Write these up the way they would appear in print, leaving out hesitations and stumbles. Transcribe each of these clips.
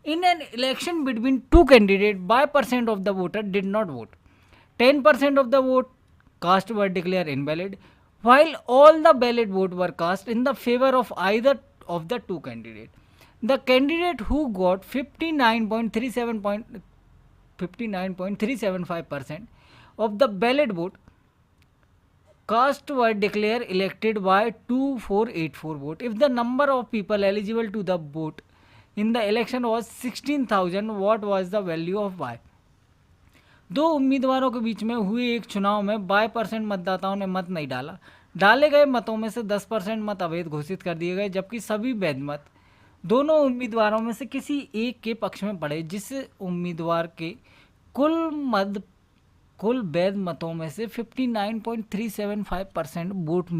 In an election between two candidates, by percent of the voter did not vote. 10% of the vote cast were declared invalid, while all the ballot votes were cast in the favor of either of the two candidates. The candidate who got 59.375% of the ballot vote cast were declared elected by 2484 vote. If the number of people eligible to the vote in the election was 16,000, what was the value of Y? दो उम्मीदवारों के बीच में हुए एक चुनाव में 22% मतदाताओं ने मत नहीं डाला। डाले गए मतों में से 10% मत अवैध घोषित कर दिए गए, जबकि सभी वैध मत दोनों उम्मीदवारों में से किसी एक के पक्ष में पड़े। जिस उम्मीदवार के कुल वैध मतों में से 59.375% वोट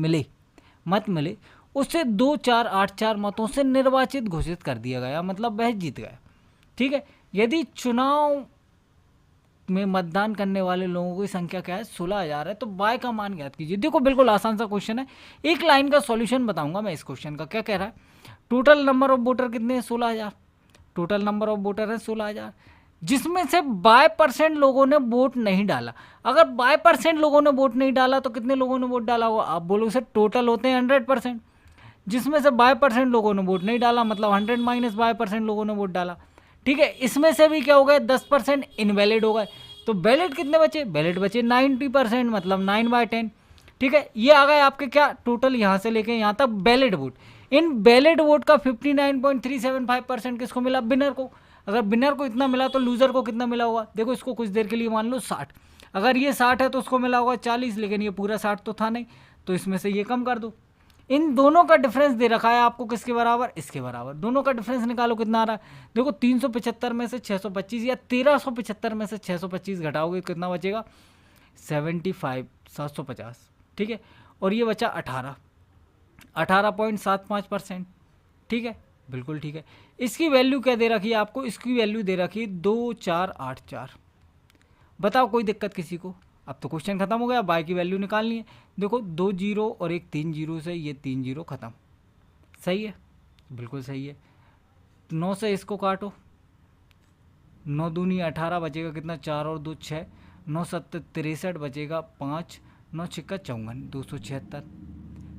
मत मिले, उसे 2484 मतों से निर्वाचित घोषित कर दिया गया, मतलब वह जीत गया। ठीक है, यदि चुनाव में मतदान करने वाले लोगों की संख्या क्या है, 16,000 है, तो बाय का मान ज्ञात कीजिए। देखो बिल्कुल आसान सा क्वेश्चन है, एक लाइन का सॉल्यूशन बताऊंगा मैं इस क्वेश्चन का। क्या कह रहा है, टोटल नंबर ऑफ वोटर कितने हैं, 16,000। टोटल नंबर ऑफ वोटर है 16,000, जिसमें से बाय परसेंट लोगों ने वोट नहीं डाला। अगर बाय परसेंट लोगों ने वोट नहीं डाला तो कितने लोगों ने वोट डाला होगा, आप बोलोगे सर टोटल होते हैं 100%, जिसमें से बाय परसेंट लोगों ने वोट नहीं डाला, मतलब 100 माइनस बाय परसेंट लोगों ने वोट डाला। ठीक है, इसमें से भी क्या हो गए, 10% इनवैलिड हो गए, तो बैलेट कितने बचे, बैलेट बचे 90%, मतलब 9/10। ठीक है, ये आ गए आपके क्या टोटल, यहाँ से लेके यहाँ तक बैलेट वोट। इन बैलेट वोट का 59.375% किसको मिला, विनर को। अगर विनर को इतना मिला तो लूजर को कितना मिला होगा, देखो इसको कुछ देर के लिए मान लो 60। अगर ये 60 है तो उसको मिला होगा 40, लेकिन ये पूरा 60 तो था नहीं, तो इसमें से ये कम कर दो। इन दोनों का डिफरेंस दे रखा है आपको, किसके बराबर, इसके बराबर। दोनों का डिफरेंस निकालो कितना आ रहा है, देखो 375 में से 625 या 1375 में से 625 घटाओगे कितना बचेगा, 750। ठीक है, और ये बचा 18.75%। ठीक है, बिल्कुल ठीक है। इसकी वैल्यू क्या दे रखी है आपको, इसकी वैल्यू दे रखी है 2484। बताओ कोई दिक्कत किसी को, अब तो क्वेश्चन खत्म हो गया, बाय की वैल्यू निकालनी है। देखो 2 जीरो और एक 3 जीरो से ये 3 जीरो खत्म, सही है, बिल्कुल सही है। 9 से इसको काटो, 9 दूनी 18 बचेगा कितना, 4 और 2 6, 9 7 63 बचेगा 5, 9 6 54, 276।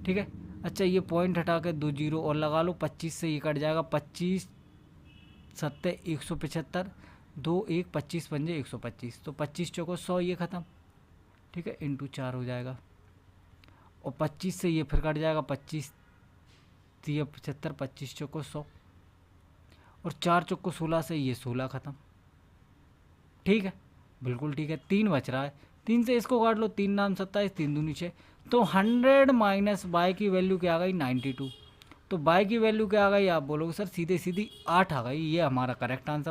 ठीक है, अच्छा ये पॉइंट हटा के 2 जीरो और लगा लो, 25 से ये कट जाएगा, 25 7 175, 2 1 25 पंजे 125, तो 25 चौको 100, ये ख़त्म। ठीक है, इंटू 4 हो जाएगा, और 25 से ये फिर कट जाएगा, 25 3 75, 25 चौको 100, और 4 चौको 16 से ये 16 ख़त्म। ठीक है, बिल्कुल ठीक है। 3 बच रहा है, 3 से इसको काट लो, 3 नाम 27, 3 दूनी 6, तो 100 माइनस बाय की वैल्यू क्या आ गई, 92। तो बाय की वैल्यू क्या आ गई, आप बोलोगे सर सीधे सीधी 8 आ गई, ये हमारा करेक्ट आंसर।